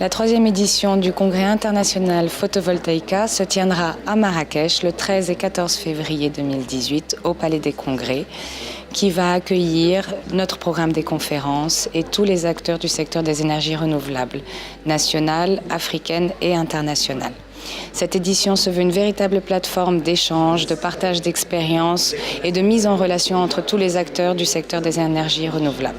La troisième édition du Congrès international Photovoltaïka se tiendra à Marrakech le 13 et 14 février 2018 au Palais des Congrès, qui va accueillir notre programme des conférences et tous les acteurs du secteur des énergies renouvelables, nationales, africaines et internationales. Cette édition se veut une véritable plateforme d'échange, de partage d'expériences et de mise en relation entre tous les acteurs du secteur des énergies renouvelables.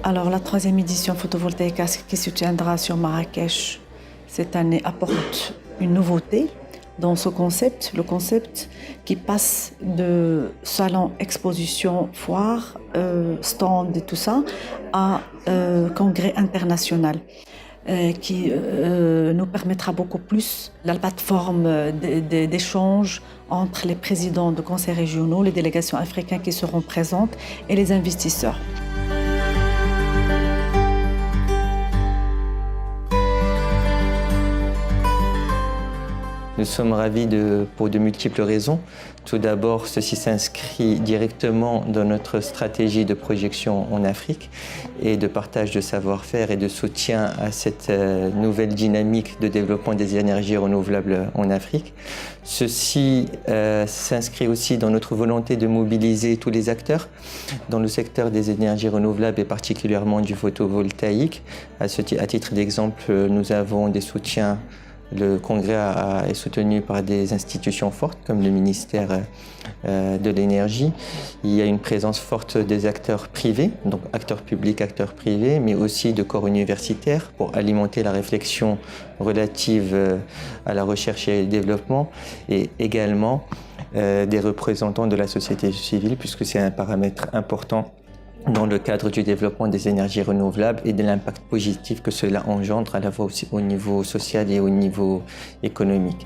Alors, la troisième édition photovoltaïque qui se tiendra sur Marrakech cette année apporte une nouveauté dans ce concept, le concept qui passe de salon, exposition, foire, stand et tout ça, à congrès international. Qui nous permettra beaucoup plus la plateforme d'échange entre les présidents de conseils régionaux, les délégations africaines qui seront présentes et les investisseurs. Nous sommes ravis pour de multiples raisons. Tout d'abord, ceci s'inscrit directement dans notre stratégie de projection en Afrique et de partage de savoir-faire et de soutien à cette nouvelle dynamique de développement des énergies renouvelables en Afrique. Ceci s'inscrit aussi dans notre volonté de mobiliser tous les acteurs dans le secteur des énergies renouvelables et particulièrement du photovoltaïque. À titre d'exemple, nous avons des soutiens. Le congrès est soutenu par des institutions fortes comme le ministère de l'Énergie. Il y a une présence forte des acteurs privés, donc acteurs publics, acteurs privés, mais aussi de corps universitaires pour alimenter la réflexion relative à la recherche et au développement, et également des représentants de la société civile, puisque c'est un paramètre important dans le cadre du développement des énergies renouvelables et de l'impact positif que cela engendre à la fois aussi au niveau social et au niveau économique.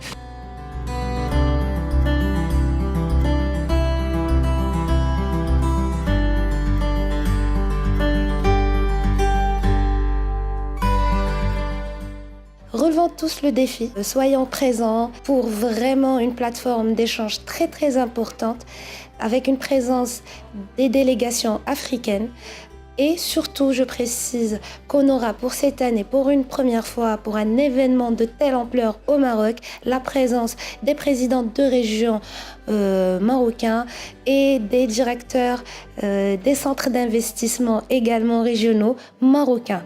Relevons tous le défi, soyons présents pour vraiment une plateforme d'échange très importante avec une présence des délégations africaines et surtout, je précise qu'on aura pour cette année, pour une première fois, pour un événement de telle ampleur au Maroc, la présence des présidents de régions marocains et des directeurs des centres d'investissement également régionaux marocains.